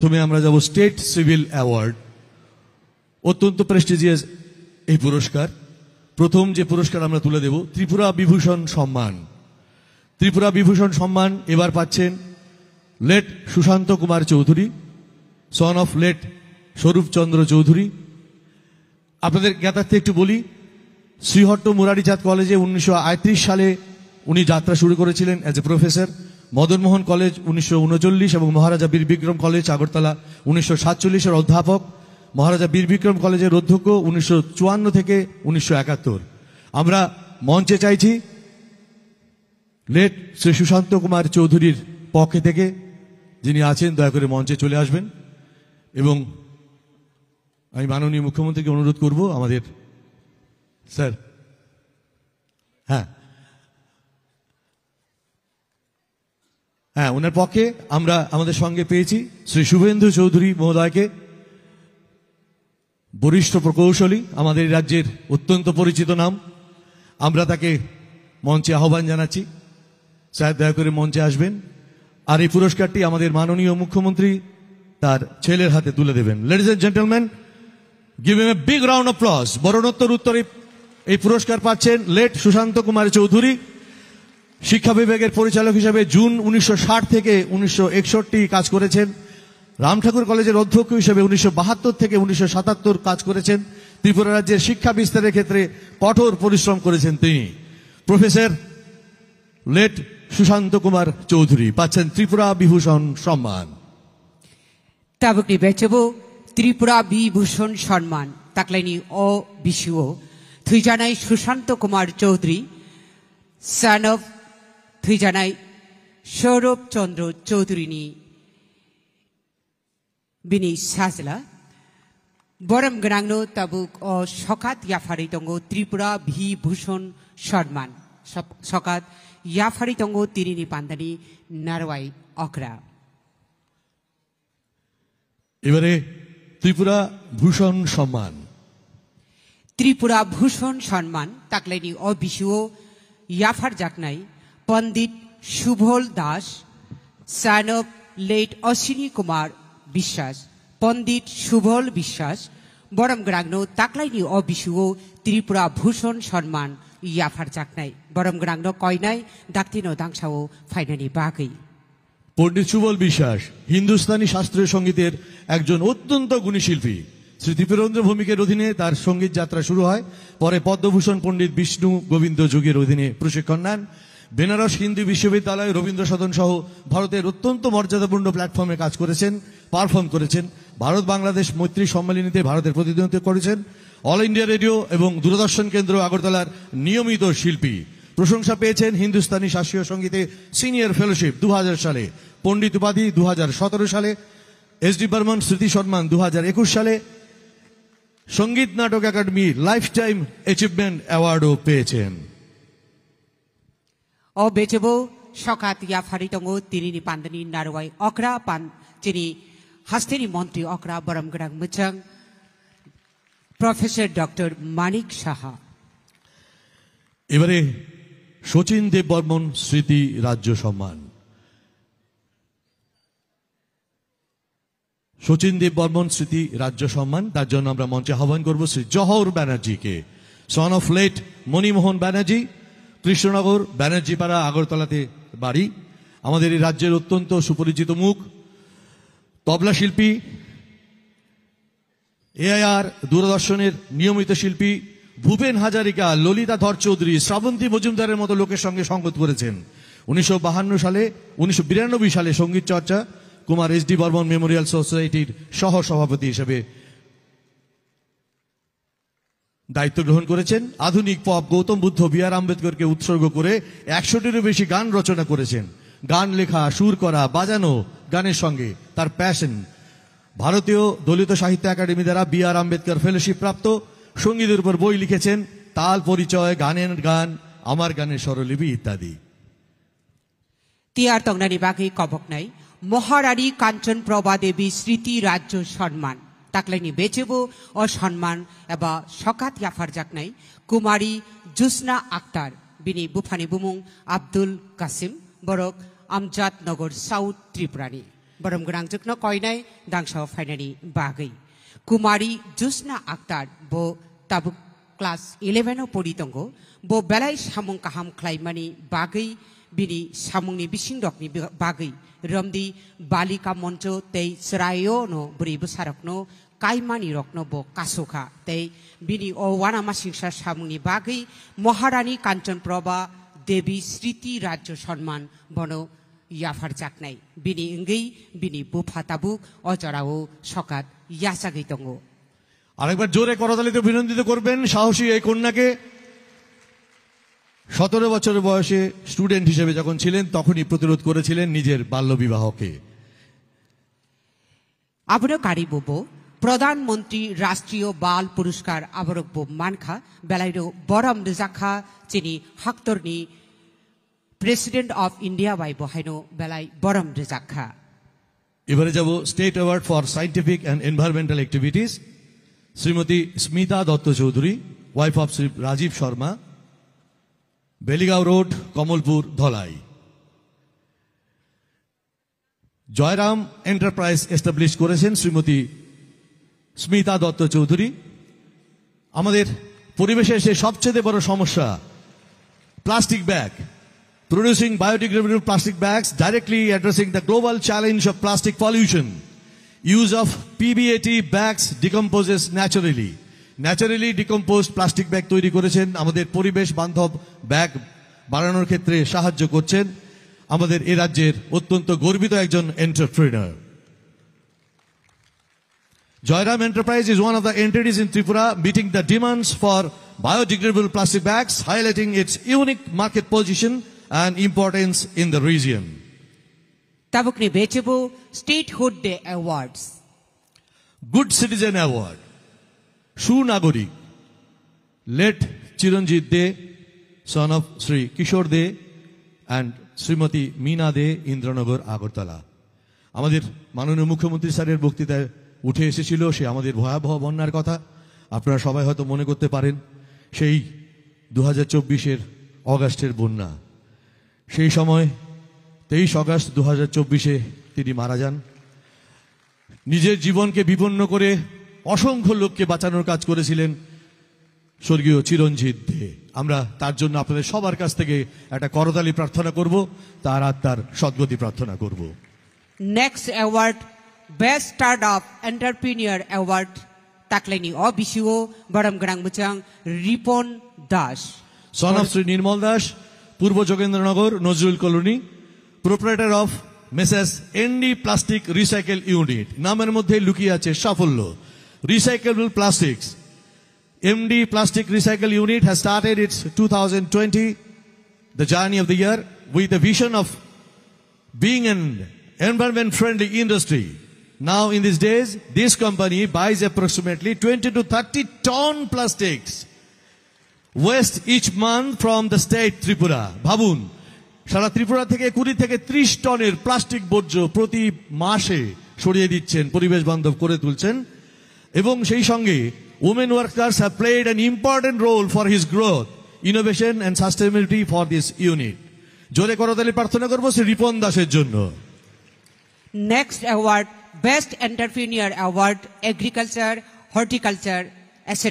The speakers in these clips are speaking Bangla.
প্রথমে আমরা যাব স্টেট সিভিল অ্যাওয়ার্ড। অত্যন্ত প্রেস্টিজিয়াস এই পুরস্কার। প্রথম যে পুরস্কার আমরা তুলে দেব ত্রিপুরা বিভূষণ সম্মান। ত্রিপুরা বিভূষণ সম্মান এবার পাচ্ছেন late Sushanta Kumar Chowdhury, son of late Swarupchandra Chowdhury. আপনাদের জ্ঞাতার্থে একটু বলি, শ্রীহট্ট মুরারিচাঁদ কলেজে 1938 সালে উনি যাত্রা শুরু করেছিলেন as a professor. Madanmohan college 1939 এবং মহারাজা বীর বিক্রম কলেজ আগরতলা 1947 অধ্যাপক। মহারাজা বীর বিক্রম কলেজের অধ্যক্ষ 1954 থেকে 1971। আমরা মঞ্চে চাইছি লেট শ্রী সুশান্ত কুমার চৌধুরীর পক্ষে থেকে যিনি আছেন দয়া করে মঞ্চে চলে আসবেন। এবং আমি মাননীয় মুখ্যমন্ত্রীকে অনুরোধ করব আমাদের স্যার, ওনার পক্ষে আমরা আমাদের সঙ্গে পেয়েছি শ্রী শুভেন্দু চৌধুরী মহোদয়কে, বরিষ্ঠ প্রকৌশলী, আমাদের রাজ্যের অত্যন্ত পরিচিত নাম। আমরা তাকে মঞ্চে আহ্বান জানাচ্ছি, স্যার দয়া করে মঞ্চে আসবেন। আর এই পুরস্কারটি আমাদের মাননীয় মুখ্যমন্ত্রী তার ছেলের হাতে তুলে দেবেন। Ladies and gentleman, give him a big round of applause. মরণোত্তর উত্তরে এই পুরস্কার পাচ্ছেন লেট সুশান্ত কুমার চৌধুরী। শিক্ষা বিভাগের পরিচালক হিসেবে জুন 1960 থেকে 1961 কাজ করেছেন। রামঠাকুর কলেজের অধ্যক্ষ হিসেবে 1972 থেকে 1977 কাজ করেছেন। ত্রিপুরা রাজ্যের শিক্ষা বিস্তারের ক্ষেত্রে কঠোর পরিশ্রম করেছেন তিনি। প্রফেসর লেট সুশান্ত কুমার চৌধুরী পাচ্ছেন ত্রিপুরা বিভূষণ সম্মান। তাবুকনি বেচবো ত্রিপুরা বিভূষণ সম্মান তাকলাইনি ও বিশুও থুইজানাই সুশান্ত কুমার চৌধুরী son of থুইজানাই সৌরভ চন্দ্র চৌধুরীনি বিনি সাজলা বরম গনাংনো তাবুক ও সকাত ইয়াফারি দঙ্গ ত্রিপুরা বিভূষণ সম্মান সকাত ইয়াফারি দঙ্গ তিরিনি পান্দানি নারওয়াই অকরা। এবারে ত্রিপুরা ভূষণ সম্মান। ত্রিপুরা ভূষণ সম্মান তাকলাইনি ও বিশুও ইয়াফার জাকনাই পণ্ডিত Subhal Das, son of late Ashwini Kumar Biswas, পণ্ডিত সুভল বিশ্বাস বরম গ্রাগ্ন তাকলাইনি ও বিশুও ত্রিপুরা ভূষণ সম্মান ইয়াফার জাকনাই বরম গ্রাগ্ন কয়নাই ডাক্তিনো দাংসাও ফাইনানি বাগৈ। পণ্ডিত সুবল বিশ্বাস হিন্দুস্তানি শাস্ত্রীয় সঙ্গীতের একজন অত্যন্ত গুণী শিল্পী। শ্রী ত্রিপুরেন্দ্র ভৌমিকের অধীনে তার সঙ্গীত যাত্রা শুরু হয়। পরে পদ্মভূষণ পণ্ডিত বিষ্ণু গোবিন্দ যোগীর অধীনে প্রশিক্ষণ নেন। বেনারস হিন্দু বিশ্ববিদ্যালয়, রবীন্দ্র সদন সহ ভারতের অত্যন্ত মর্যাদাপূর্ণ প্ল্যাটফর্মে কাজ করেছেন, পারফর্ম করেছেন। ভারত বাংলাদেশ মৈত্রী সম্মেলনীতে ভারতের প্রতিনিধিত্ব করেছেন। অল ইন্ডিয়া রেডিও এবং দূরদর্শন কেন্দ্র আগরতলার নিয়মিত শিল্পী। প্রশংসা পেয়েছেন হিন্দুস্তানি শাস্ত্রীয় সঙ্গীতে সিনিয়র ফেলোশিপ 2000 সালে, পণ্ডিত উপাধি 2017 সালে, এসডি বর্মন স্মৃতি সম্মান 2021 সালে, সঙ্গীত নাটক একাডেমি লাইফ টাইম অ্যাচিভমেন্ট অ্যাওয়ার্ডও পেয়েছেন। ও বেচবো সকাত ইয়াফারি দঙ্গ তিরিনি পান্দানি নারওয়াই অকরা পান যিনি হাস্তেনি মন্ত্রী অকরা বরম গ্রাং মুচাং প্রফেসর ডক্টর মানিক সাহা। এবারে শচীন দেব বর্মন স্মৃতি রাজ্য সম্মান। শচীন দেব বর্মন স্মৃতি রাজ্য সম্মান, তার জন্য আমরা মঞ্চে আহ্বান করব শ্রী জহর ব্যানার্জিকে, son of late Manimohan Banerjee, Krishnanagar Banerjeepara আগরতলাতে বাড়ি। আমাদের এই রাজ্যের অত্যন্ত সুপরিচিত মুখ, তবলা শিল্পী, এআইআর দূরদর্শনের নিয়মিত শিল্পী। ভূপেন হাজারিকা, ললিতা ধর চৌধুরী, শ্রাবন্তী মজুমদারের মতো লোকের সঙ্গে সঙ্গত করেছেন। 1992 সালে সঙ্গীত চর্চা কুমার এসডি বর্মন মেমোরিয়াল সোসাইটির সহ সভাপতি হিসেবে দায়িত্ব গ্রহণ করেছেন। আধুনিক পপ, গৌতম বুদ্ধ, বি আর আম্বেদকরকে উৎসর্গ করে 100টিরও বেশি গান রচনা করেছেন। গান লেখা, সুর করা, বাজানো, গানের সঙ্গে তার প্যাশন। ভারতীয় দলিত সাহিত্য একাডেমি দ্বারা বি আর আম্বেদকর ফেলোশিপ প্রাপ্ত। সঙ্গীতের উপর বই লিখেছেন, তাল পরিচয়, গানের গান, আমার গানের স্বরলিপি ইত্যাদি। তিয়ার তংনানি বাকি কবক নাই মহারানী কাঞ্চন প্রভা দেবী স্মৃতি রাজ্য সম্মান তাকলাইনি বেচেবো ও সম্মান এবা সকাত ইয়াফার জাকনাই কুমারী জুসনা আক্তার বিনি বুফানি বুমুং আব্দুল কাসিম বরক আমজাদ নগর সাউথ ত্রিপুরানি। बरम गनां जुगनो कयनाय दांसाव फाइनानि बागै कुमारी जुस्ना आक्तार बो ताबुक क्लास 11 पढ़ी दंगो बो बेलाय सामुं काहाम ख्लाइमानि बागै बिनि सामुंनि बिसिं दकनि बागै रमदि बालिका मंच तै सरायो नो बुरिबो सारकनो काइमानि रकनो बो कासोखा तै बिनि ओ वाना मासिंसा सामुंनि बागै महारानी कांचन प्रभा देवी स्मृति राज्य सम्मान बनो याफार जाकनाय बिनि इंगै बिनि बुफाताबुक अजराओ सकात यासागै दंगो আরেকবার জোরে করতালিতে অভিনন্দিত করবেন সাহসী এই কন্যাকে 17 বছর বয়সে স্টুডেন্ট হিসেবে যখন ছিলেন তখনই প্রতিরোধ করেছিলেন নিজের বাল্যবিবাহকে আবরো কারিবো প্রধানমন্ত্রী রাষ্ট্রীয় বাল পুরস্কার আবরকবো মানখা বেলাইরো বরম রেজাখা চিনি হাক্তরনি প্রেসিডেন্ট অফ ইন্ডিয়া বাই বহাইনো বেলাই বরম রেজাখা এবারে যাব state award for scientific and environmental activities Shrimati Smita Dutta Chowdhury wife of Shri Rajib Sharma Beligaon road Kamalpur Dhalai Jayram enterprise establish করেছেন শ্রীমতী স্মিতা দত্ত চৌধুরী আমাদের পরিবেশের সেই সবচেয়ে বড় সমস্যা plastic bag producing biodegradable plastic bags directly addressing the global challenge of plastic pollution use of PBAT bags decomposes naturally decomposed plastic bag তৈরি করেছেন আমাদের পরিবেশ বান্ধব ব্যাগ বানানোর ক্ষেত্রে সাহায্য করছেন আমাদের এই রাজ্যের অত্যন্ত গর্বিত একজন entrepreneur Joyram Enterprise is one of the entities in Tripura meeting the demands for biodegradable plastic bags, highlighting its unique market position and importance in the region. Tabukni Bechebu Statehood Day Awards. Good Citizen Award. Shu Nagori. Late Chiranjit De, son of Sri Kishore De and Srimati Meena De, Indranagar, Agartala. আমাদের মাননীয় মুখ্যমন্ত্রী স্যারের বক্তৃতায় উঠে এসেছিল সে আমাদের ভয়াবহ বন্যার কথা আপনারা সবাই হয়তো মনে করতে পারেন সেই 2024 অগাস্টের বন্যা সেই সময় 23 অগাস্ট 2024 তিনি মারা যান নিজের জীবনকে বিপন্ন করে অসংখ্য লোককে বাঁচানোর কাজ করেছিলেন স্বর্গীয় চিরঞ্জিত দে আমরা তার জন্য আপনাদের সবার কাছ থেকে একটা করতালি প্রার্থনা করব তার আত্মার সদ্গতি প্রার্থনা করব Next award Best Startup Entrepreneur Award Takleni Obishuo Baram Grang Muchang Ripon Das Son of Sri Nirmal Das Purbo Jogendranagar Nozrul Colony Proprietor of Mrs. ND Plastic Recycle Unit নামের মধ্যে লুকিয়ে আছে সাফল্য Recyclable Plastics MD Plastic Recycle Unit has started its 2020 the journey of the year with a vision of being an environment friendly industry. Now in these days this company buys approximately 20 to 30 ton plastics waste each month from the state Tripura. ভাবুন সারা ত্রিপুরা থেকে 20 থেকে 30 টনের প্লাস্টিক বর্জ্য প্রতি মাসে সরিয়ে দিচ্ছেন পরিবেশ বান্ধব করে তুলছেন এবং সেই সঙ্গে women workers have played an important role for his growth innovation and sustainability for this unit জোরে করতালি প্রার্থনা করব শ্রী রিপন দাসের জন্য Next award Best Entrepreneur Award Agriculture Horticulture etc.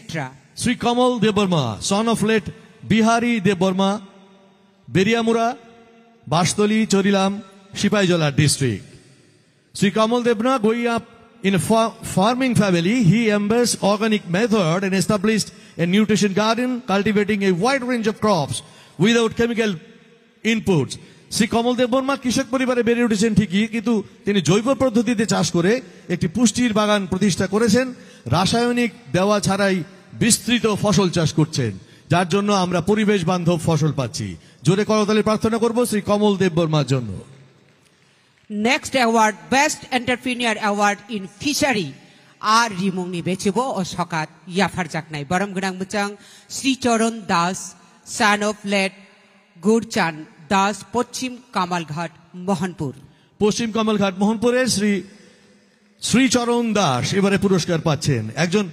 Sri Kamal Deborma son of late Bihari Deborma Beriamura Bashtoli Chorilam Shipaijola district Sri Kamal Deborma growing up in a farming family he embraced organic method and established a nutrition garden cultivating a wide range of crops without chemical inputs Shri কমল দেববর্মা কৃষক পরিবারে বেড়ে উঠেছেন ঠিকই কিন্তু তিনি জৈব পদ্ধতিতে চাষ করে একটি পুষ্টির বাগান প্রতিষ্ঠা করেছেন রাসায়নিক দেওয়া ছাড়াই বিস্তৃত ফসল চাষ করছেন যার জন্য আমরা পরিবেশ বান্ধব ফসল পাচ্ছি জোরে করতালি প্রার্থনা করব শ্রী কমল দেববর্মার জন্য Next award Best Entrepreneur Award in Fishery আর রিমংনি বেচেবো ও সকাত ইয়াফার জাকনাই বরম গনাং মুচাং শ্রী চরণ Das son of late গুরচান Das পশ্চিম কামালঘাট মোহনপুর পশ্চিম কামালঘাট মোহনপুরের শ্রী শ্রীচরণ দাস এবারে পুরস্কার পাচ্ছেন একজন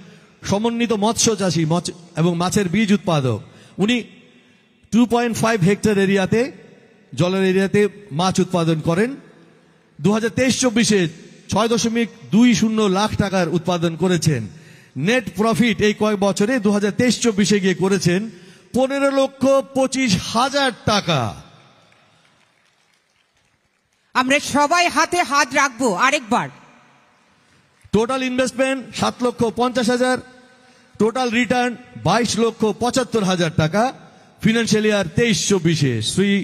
সমন্বিত মৎস্য চাষী এবং মাছের বীজ উৎপাদক উনি 2.5 হেক্টর এরিয়াতে জলের এরিয়াতে মাছ উৎপাদন করেন 2023-24 6.20 লাখ টাকার উৎপাদন করেছেন। নেট প্রফিট এই কয়েক বছরে 2023-24 গিয়ে করেছেন 15,25,000 টাকা। আমরা সবাই হাতে হাত রাখবো আরেকবার। টোটাল ইনভেস্টমেন্ট 7,50,000, টোটাল রিটার্ন 22,75,000 টাকা। Financial year 23-24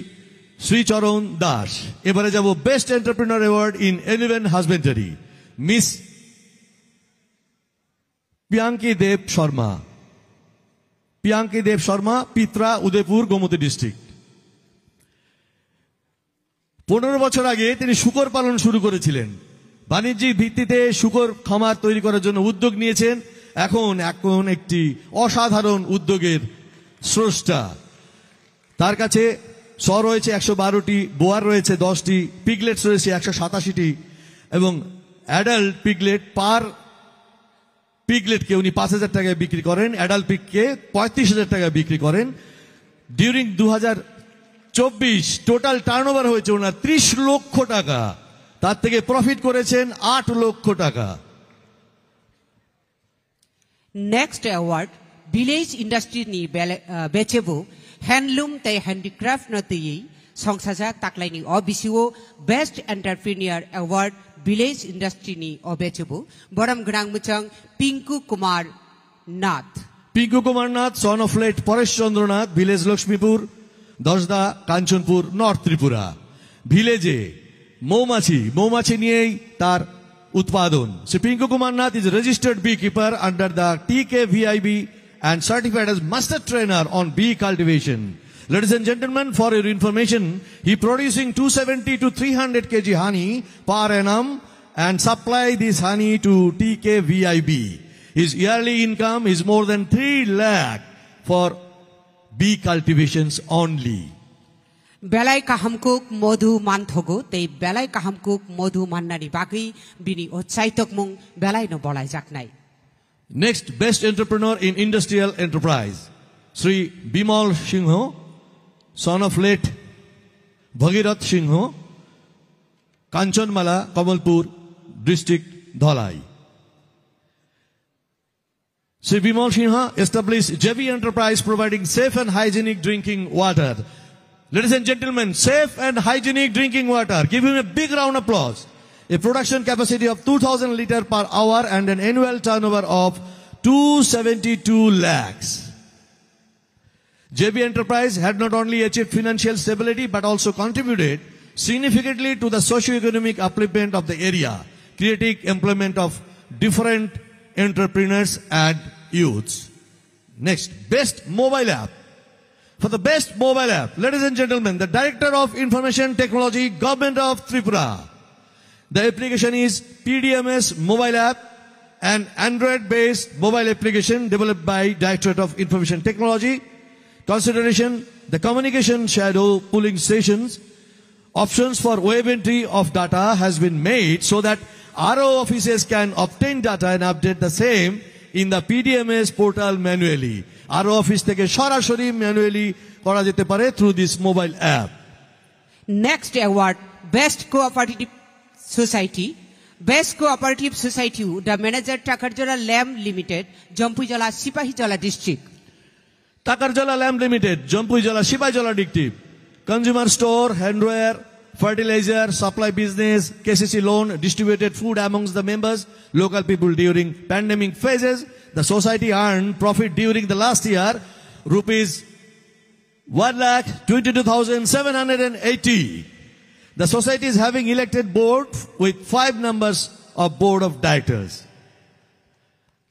Shricharan Das. এবারে যাব বেস্ট এন্টারপ্রেনার অ্যাওয়ার্ড ইন এলিভেন husbandry, miss Piyanki Deb Sharma. Piyanki Deb Sharma, Pitra, Udaipur, Gomati district. 15 বছর আগে তিনি শূকর পালন শুরু করেছিলেন। বাণিজ্যিক ভিত্তিতে শূকর খামার তৈরি করার জন্য উদ্যোগ নিয়েছেন। এখন একটি অসাধারণ উদ্যোগের স্রষ্টা। তার কাছে স রয়েছে 112টি, বোয়ার রয়েছে 10টি, পিগলেটস রয়েছে 187টি এবং অ্যাডাল্ট পিগলেট পার পিগলেটকে উনি 5,000 টাকায় বিক্রি করেন, অ্যাডাল্ট পিগকে 35,000 টাকায় বিক্রি করেন। ডিউরিং 2024 টোটাল টার্নওভার হয়েছে ওনার 30 লক্ষ টাকা, তার থেকে প্রফিট করেছেন 8 লক্ষ টাকা। नेक्स्ट अवार्ड विलेज इंडस्ट्री नि बेचेबो हैंडलूम तै हैंडीक्राफ्ट न तैयै संसाजाक ताकलाइनि अबिसिओ best entrepreneur award village industry नि अबेचेबो बरम ग्रांग मुचंग Pinku Kumar Nath. Pinku Kumar Nath son of late Paresh Chandra Nath, village Laxmipur, Dasda, Kanchanpur, north Tripura. ভিলেজে মৌমাছি নিয়েই তার উৎপাদন। So Pinku Kumar Nath is a registered beekeeper under the TKVIB and certified as master trainer on bee cultivation. Ladies and gentlemen, for your information, he producing 270 to 300 kg honey per annum and supply this honey to TKVIB. His yearly income is more than 3 lakh for bee cultivations only. बेलाय काहामकुक मधु मानथगो तै बेलाय काहामकुक मधु मान्नानि बागै बिनि उत्साहितक मुं बेलाय न बलाय जाकनाय। Next, best entrepreneur in industrial enterprise, Sri Bimal Singho, son of late Bhagirath Singho, Kanchanmala, Kamalpur district, Dhalai. Sri Bimal Singha established JV Enterprise providing safe and hygienic drinking water. Ladies and gentlemen, safe and hygienic drinking water. Give him a big round of applause. A production capacity of 2,000 liters per hour and an annual turnover of 272 lakhs. JB Enterprise had not only achieved financial stability but also contributed significantly to the socio-economic upliftment of the area, creating employment of different entrepreneurs and youths. Next, best mobile app. For the best mobile app, ladies and gentlemen, the Director of Information Technology, Government of Tripura. The application is PDMS mobile app, an Android-based mobile application developed by Directorate of Information Technology. Consideration, the communication shadow pooling stations. Options for web entry of data has been made so that RO offices can obtain data and update the same in the PDMS portal manually. RO office থেকে সরাসরি ম্যানুয়ালি করা যেতে পারে through this mobile app. Next award, best cooperative society. Best cooperative society, the manager Takarjala Lamb Limited, Jampuijala Sipahijala district. Takarjala Lamb Limited, Jampuijala Sipahijala district. Consumer store, handwear, fertilizer, supply business, KCC loan, distributed food amongst the members, local people during pandemic phases. The society earned profit during the last year, rupees 1,22,780. The society is having elected board with 5 members of board of directors.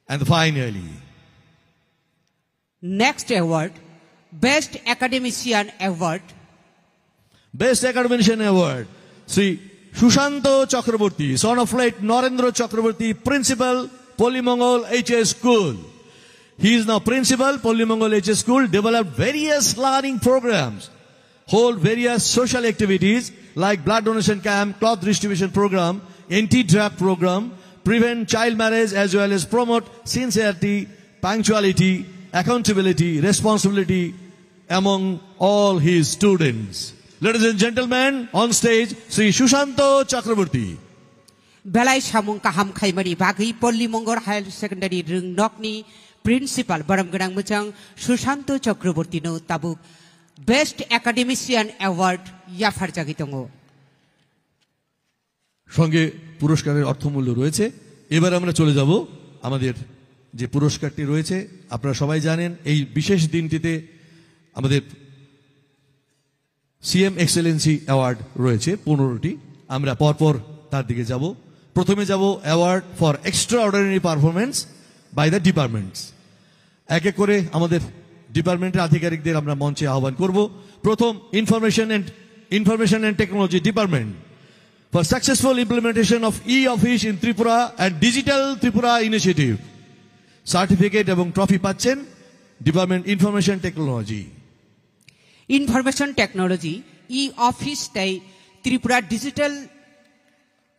And finally, next award, best academician award. Best academician award, Sri Shushanto Chakraborty, son of late Narendra Chakraborty, principal, Polymongol HS School. He is now principal, Polymongol HS School, developed various learning programs, hold various social activities like blood donation camp, cloth distribution program, anti-draft program, prevent child marriage as well as promote sincerity, punctuality, accountability, responsibility among all his students. Ladies and gentlemen, on stage, Sri Shushanto Chakraborty. Belai samung kaham khaimari bagi Polli Mongor Higher Secondary Rungokni Principal Baram Ganang Muchang Shushanto Chakraborty no tabuk Best Academician Award Yafar Jagitongo. সঙ্গে পুরস্কারের অর্থমূল্য রয়েছে। এবার আমরা চলে যাব আমাদের যে পুরস্কারটি রয়েছে। আপনারা সবাই জানেন এই বিশেষ দিনটিতে আমাদের সিএম এক্সেলেন্সি অ্যাওয়ার্ড রয়েছে 15টি। আমরা পরপর তার দিকে যাব। প্রথমে যাব award for extraordinary performance by the departments. এক এক করে আমাদের ডিপার্টমেন্টের আধিকারিকদের আমরা মঞ্চে আহ্বান করব। প্রথম information and technology department for successful implementation of e-office in Tripura and Digital Tripura Initiative. Certificate এবং ট্রফি পাচ্ছেন department information technology. Information Technology e-office tai Tripura Digital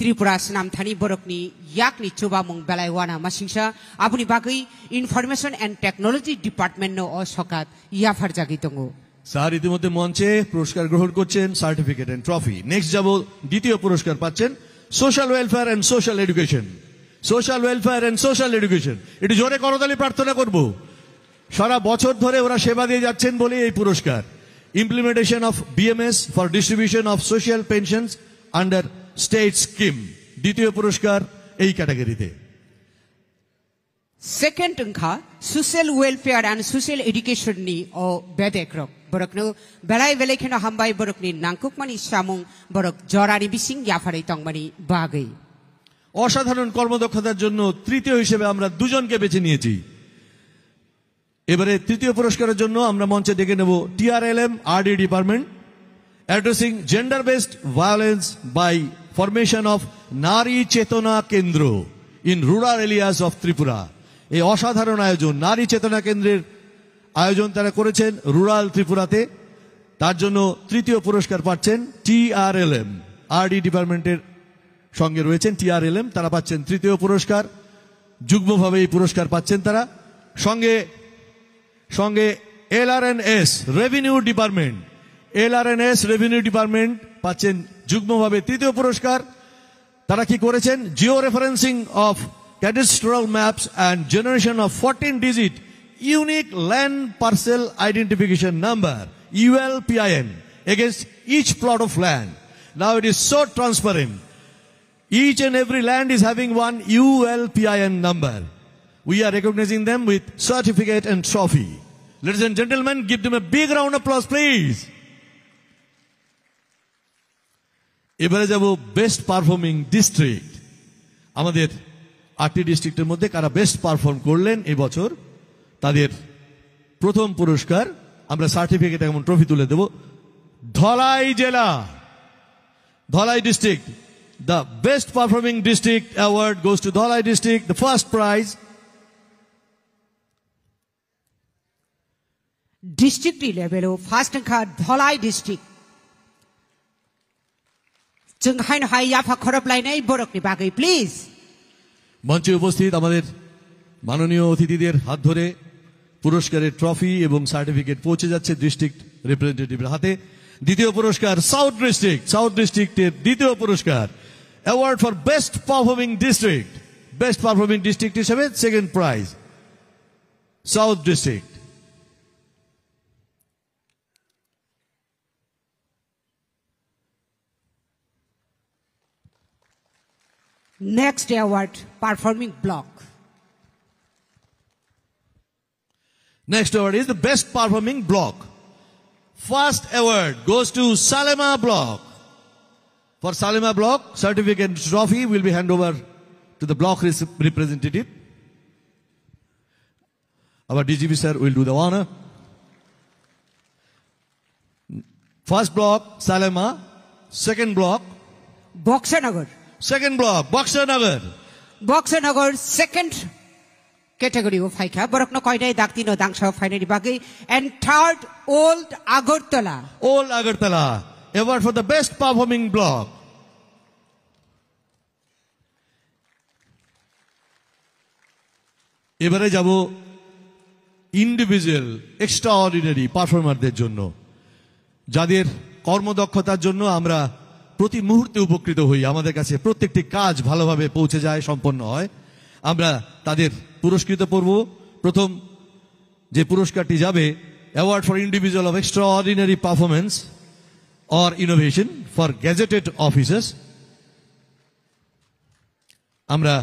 Tripura Snamthani Borokni Yakni Chuba Mong Balaiwana Masingsa Abuni Bagai Information and Technology Department no Osokat Yafar Jagitongo. Sir ইতিমধ্যে মঞ্চে পুরস্কার গ্রহণ করছেন সার্টিফিকেট এন্ড ট্রফি। নেক্সট যাব দ্বিতীয় পুরস্কার পাচ্ছেন social welfare and social education. Social welfare and social education, এটি জোরে করতালি প্রার্থনা করব। সারা বছর ধরে ওরা সেবা দিয়ে যাচ্ছেন বলে এই পুরস্কার। Implementation of BMS for distribution of social pensions under state scheme, দ্বিতীয় পুরস্কার এই ক্যাটাগরিতে। Second angka social welfare and social education ni o bedekrok borokno belai belekeno hambai borokni nangkukmani samung borok jorari bising yafarai tongmani bagai। অসাধারণ কর্মদক্ষতার জন্য তৃতীয় হিসেবে আমরা দুজনকে বেছে নিয়েছি। এবারে তৃতীয় পুরস্কারের জন্য আমরা মঞ্চে ডেকে নেব TRLM RD department, addressing gender based violence by formation of Nari Chetna Kendra in rural areas of Tripura. এই অসাধারণ আয়োজন, নারী চেতনা কেন্দ্রের আয়োজন তারা করেছেন রুরাল ত্রিপুরাতে। তার জন্য তৃতীয় পুরস্কার পাচ্ছেন টিআরএলএম, আরডি ডিপার্টমেন্টের সঙ্গে রয়েছেন টিআরএলএম, তারা পাচ্ছেন তৃতীয় পুরস্কার। যুগ্মভাবে এই পুরস্কার পাচ্ছেন তারা। সঙ্গে সঙ্গে এলআরএনএস রেভিনিউ ডিপার্টমেন্ট, এলআরএনএস রেভিনিউ ডিপার্টমেন্ট পাচ্ছেন যুগ্মভাবে তৃতীয় পুরস্কার। তারা কি করেছেন? Jio referencing of cadastral maps and generation of 14-digit unique land parcel identification number ULPIN against each plot of land. Now it is so transparent. Each and every land is having one ULPIN number. We are recognizing them with certificate and trophy. Ladies and gentlemen, give them a big round of applause, please. এবারে যাব বেস্ট পারফর্মিং ডিস্ট্রিক্ট। আমাদের 8টি ডিস্ট্রিক্টের মধ্যে কারা বেস্ট পারফর্ম করলেন এবছর তাদের প্রথম পুরস্কার আমরা সার্টিফিকেট এবং ট্রফি তুলে দেব। ধলাই জেলা, Dhalai district, the best performing district award goes to Dhalai district. The first prize District level first angka Dholai district Chunghain hai yafa khorop lainai borokni bagai please। মঞ্চে উপস্থিত আমাদের মাননীয় অতিথিদের হাত ধরে পুরস্কারের ট্রফি এবং সার্টিফিকেট পৌঁছে যাচ্ছে ডিস্ট্রিক্ট রিপ্রেজেন্টেটিভের হাতে। দ্বিতীয় পুরস্কার সাউথ ডিস্ট্রিক্ট, সাউথ ডিস্ট্রিক্টের দ্বিতীয় পুরস্কার award for best performing district, best performing district হিসেবে second prize south district. Next award performing block Next award is the best performing block. First award goes to Salema block. For Salema block, certificate and trophy will be handed over to the block representative. Our DGP sir will do the honor. First block Salema, second block Boxanagar, second block Boxanagar, Boxanagar second category of haika borokno koidai dakti no dangsa finally bagai and third Old Agartala, Old Agartala award for the best performing block. এবারে যাব ইন্ডিভিজুয়াল এক্সট্রাঅর্ডিনারি পারফর্মারদের জন্য, যাদের কর্মদক্ষতার জন্য আমরা প্রতি মুহূর্তে উপকৃত হই, আমাদের কাছে প্রত্যেকটি কাজ ভালোভাবে পৌঁছে যায়, সম্পন্ন হয়। আমরা তাদের পুরস্কৃত করব। প্রথম যে পুরস্কারটি যাবে, award for individual of extra ordinary performance or innovation for gazetted officers. আমরা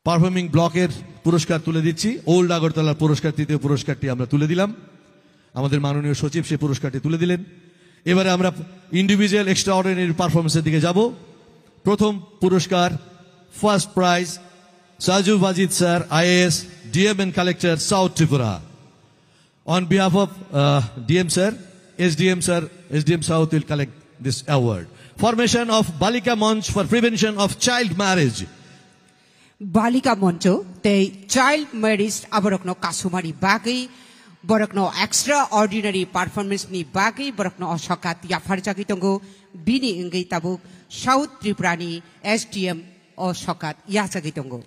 পারফর্মিং ব্লকের পুরস্কার তুলে দিচ্ছি। ওল্ড আগরতলার পুরস্কার, তৃতীয় পুরস্কারটি আমরা তুলে দিলাম। আমাদের মাননীয় সচিব সেই পুরস্কারটি তুলে দিলেন। এবারে আমরা ইন্ডিভিজুয়াল এক্সট্রা অর্ডিনারি পারফরমেন্সের দিকে যাব। প্রথম পুরস্কার, first prize, Saju Wajid sir, IAS, DM and Collector, South Tripura. On behalf of DM sir, SDM South will collect this award. Formation of Balika Manch for Prevention of Child Marriage. Balika Mancho, the child marriage aborokno kasumari bagi, borokno extraordinary performance ni bagi, borokno osokat yafar jagitongo, bini ingai tabuk, South Tripura ni SDM osokat yajagitongo.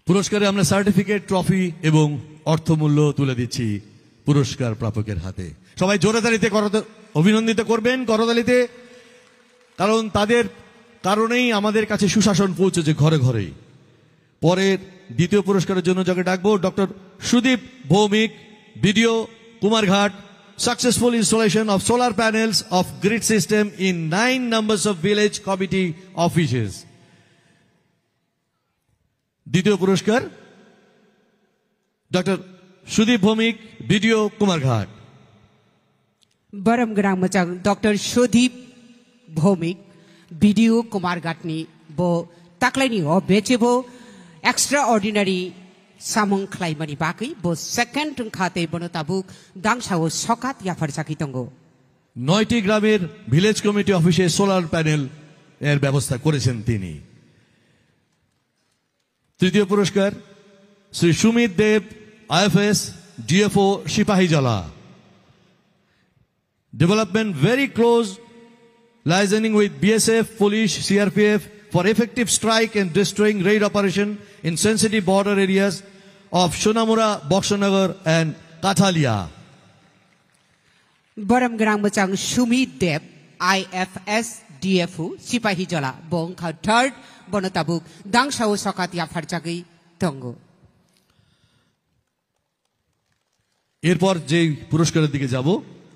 পুরস্কারে আমরা সার্টিফিকেট, ট্রফি এবং অর্থমূল্য তুলে দিচ্ছি পুরস্কার প্রাপকের হাতে। সবাই জোরে তালিতে অভিনন্দিত করবেন, করতালিতে, কারণ তাদের কারণেই আমাদের কাছে সুশাসন পৌঁছেছে ঘরে ঘরেই। পরের দ্বিতীয় পুরস্কারের জন্য যাকে ডাকবো, doctor Sudip Bhowmik, BDO Kumarghat, successful installation of solar panels of grid system in 9 numbers of village committee offices. দ্বিতীয় পুরস্কার, doctor Sudip Bhowmik, BDO Kumarghat. Baram Grang Machang, Dr. Sudip Bhomik, BDO Kumargatni, Bo Taklani or Bechebo, extraordinary Samong Klaimani Baki, Bo second Khate Bonotabuk, Dangsao Sokat Yafar Sakitongo. 9টি গ্রামের ভিলেজ কমিটি অফিসে সোলার প্যানেল এর ব্যবস্থা করেছেন তিনি। তৃতীয় পুরস্কার, শ্রী সুমিত দেব, IFS, DFO, Sepahijala. Development very close liaising with BSF, police, CRPF for effective strike and destroying raid operation in sensitive border areas of Shonamura, Boxanagar and Kathalia. Baram Grang Machang, Sumit Dev, IFS, DFO, Sipahijala, Bongka third, Bonotabuk, Dangsao Sokat Yafar Sakitongo. এরপর যে পুরস্কারের দিকে যাব,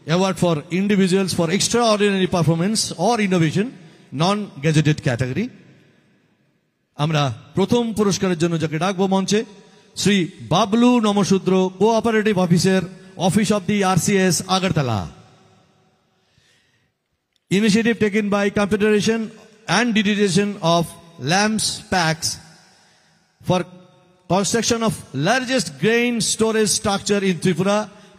award for individuals for extraordinary performance or innovation, non gazetted category. আমরা প্রথম পুরস্কারের জন্য যাকে ডাকবো মঞ্চে, Shri Bablu Namasudra, cooperative officer, office of the RCS, Agartala. Initiative taken by Confederation and digitization of LAMPS packs for construction of largest grain storage structure in Tripura,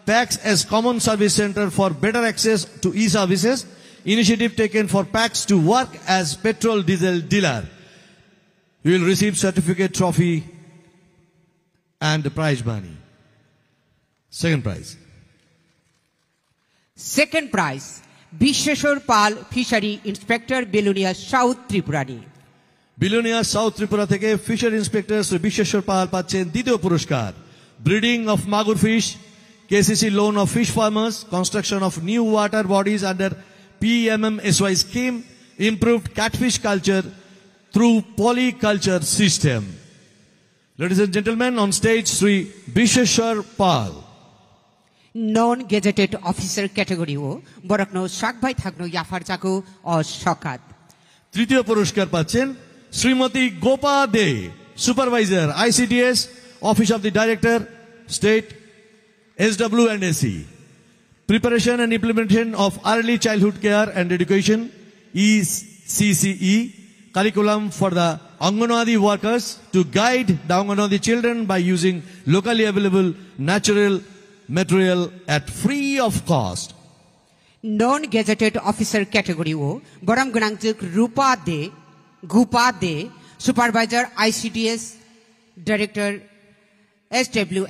PACS as common service center for better access to e-services. Initiative taken for PACS to work as petrol diesel dealer. You will receive certificate, trophy and the prize money. Second prize. Second prize, Bisheshwar Pal, Fishery Inspector, Belunia, South Tripurani. Belonia south Tripura থেকে ফিশার ইন্সপেক্টর শ্রী বিশ্বেশ্বর পাল পাচ্ছেন দ্বিতীয় পুরস্কার। ব্রিডিং অফ মাগুর fish, KCC loan of fish farmers, construction of new water bodies under PMMSY scheme, improved catfish culture through polyculture system. Ladies and gentlemen, on stage Sri Bisheshwar Pal. Non-gazetted officer category o Borakno Shakbai Thagno Yafar Jago or Shokat. তৃতীয় পুরস্কার পাচ্ছেন Shrimati Gopa De, supervisor, ICDS, office of the director, state, SW&AC, preparation and implementation of early childhood care and education, ECCE, curriculum for the Anganwadi workers to guide the Anganwadi children by using locally available natural material at free of cost. Non-gazetted officer category o Baram Ganangjuk Rupa De, Gupa De, supervisor, ICDS, director, SW